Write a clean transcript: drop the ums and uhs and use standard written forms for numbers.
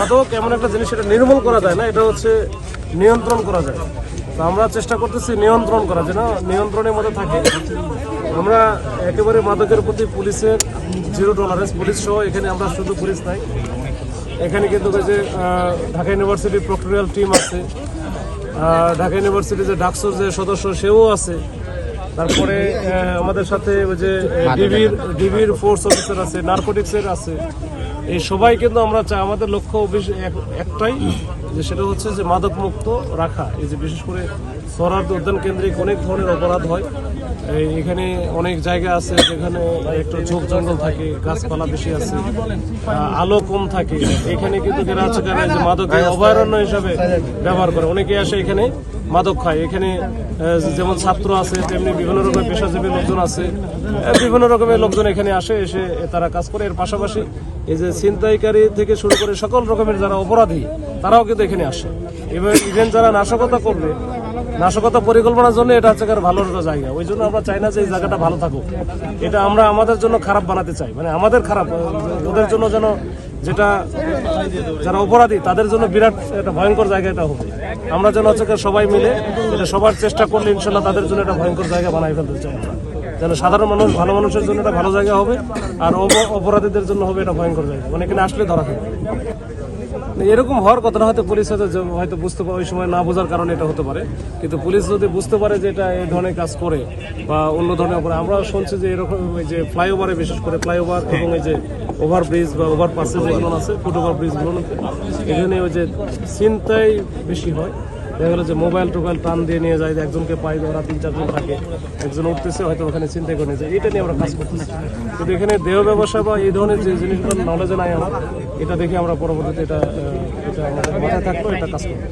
মাদক এমন একটা জিনিস, এটা নির্মূল করা যায় না, এটা হচ্ছে নিয়ন্ত্রণ করা যায়। তো আমরা চেষ্টা করতেছি নিয়ন্ত্রণ করা, যেন নিয়ন্ত্রণের মধ্যে থাকে। আমরা একেবারে মাদকের প্রতি পুলিশের জিরো টলারেন্স, পুলিশ সহ এখানে আমরা শুধু পুলিশ নাই, এখানে কিন্তু ওই যে ঢাকা ইউনিভার্সিটির প্রক্টোরিয়াল টিম আছে, ঢাকা ইউনিভার্সিটির যে ডাকসুর যে সদস্য সেও আছে, তারপরে আমাদের সাথে ওই যে ডিবির ফোর্স অফিসার আছে, নার্কোটিক্সের আছে। এই সবাই কিন্তু আমরা চাই, আমাদের লক্ষ্য একটাই, যে সেটা হচ্ছে যে মাদক মুক্ত রাখা। এই যে বিশেষ করে সোহরাওয়ার্দী উদ্যান কেন্দ্রিক অনেক ধরনের অপরাধ হয়, এখানে অনেক জায়গা আছে যেখানে একটু ঝোপ জঙ্গল থাকে, গাছপালা বেশি আছে, আলো কম থাকে। এখানে কিন্তু এরা হচ্ছে যে মাদকের অভয়ারণ্য হিসাবে ব্যবহার করে, অনেকে আসে এখানে মাদক খায়। এখানে যেমন ছাত্র আছে, তেমনি বিভিন্ন রকমের পেশাজীবী লোকজন আছে, বিভিন্ন রকমের লোকজন এখানে আসে, এসে তারা কাজ করে। এর পাশাপাশি এই যে ছিনতাইকারী থেকে শুরু করে সকল রকমের যারা অপরাধী তারাও কিন্তু এখানে আসে। এবং ইভেন যারা নাশকতা করবে, নাশকতা পরিকল্পনার জন্য এটা হচ্ছে ভালো একটা জায়গা। ওই জন্য আমরা চাই না যে এই জায়গাটা ভালো থাকুক, এটা আমরা আমাদের জন্য খারাপ বানাতে চাই, মানে আমাদের খারাপ, ওদের জন্য যেন, যেটা যারা অপরাধী তাদের জন্য বিরাট একটা ভয়ঙ্কর জায়গা এটা হবে। আমরা যেন হচ্ছে সবাই মিলে এটা সবার চেষ্টা করলে ইনশাল্লাহ তাদের জন্য একটা ভয়ঙ্কর জায়গা বানাই ফেলতে চাই, যেন সাধারণ মানুষ, ভালো মানুষের জন্য এটা ভালো জায়গা হবে, আর অপরাধীদের জন্য হবে এটা ভয়ঙ্কর জায়গা, মানে এখানে আসলে ধরা হবে। এরকম হওয়ার কথা না, হয়তো পুলিশ হয়তো বুঝতে পারে, ওই সময় না বোঝার কারণে এটা হতে পারে। কিন্তু পুলিশ যদি বুঝতে পারে যে এটা এই ধরনের কাজ করে বা অন্য ধরনের করে, আমরা শুনছি যে এরকম যে ফ্লাইওভারে, বিশেষ করে ফ্লাইওভার এবং এই যে ওভারব্রিজ বা ওভারপাসে যেগুলো আছে, ফুট ওভার ব্রিজগুলো, এখানে ওই যে ছিনতাই বেশি হয়। দেখা গেলো যে মোবাইল টোবাইল টান দিয়ে নিয়ে যায়, একজনকে পাই, ওরা 3-4 জন থাকে, একজন উঠতেছে হয়তো ওখানে চিন্তাই করে নিয়ে যায়। এটা নিয়ে আমরা কাজ করতেছি। কিন্তু এখানে দেহ ব্যবসা বা এই ধরনের যে জিনিসগুলো নলেজে নাই আমার, এটা দেখে আমরা পরবর্তীতে এটা আমাদের মাথায় থাকলো, এটা কাজ করবো।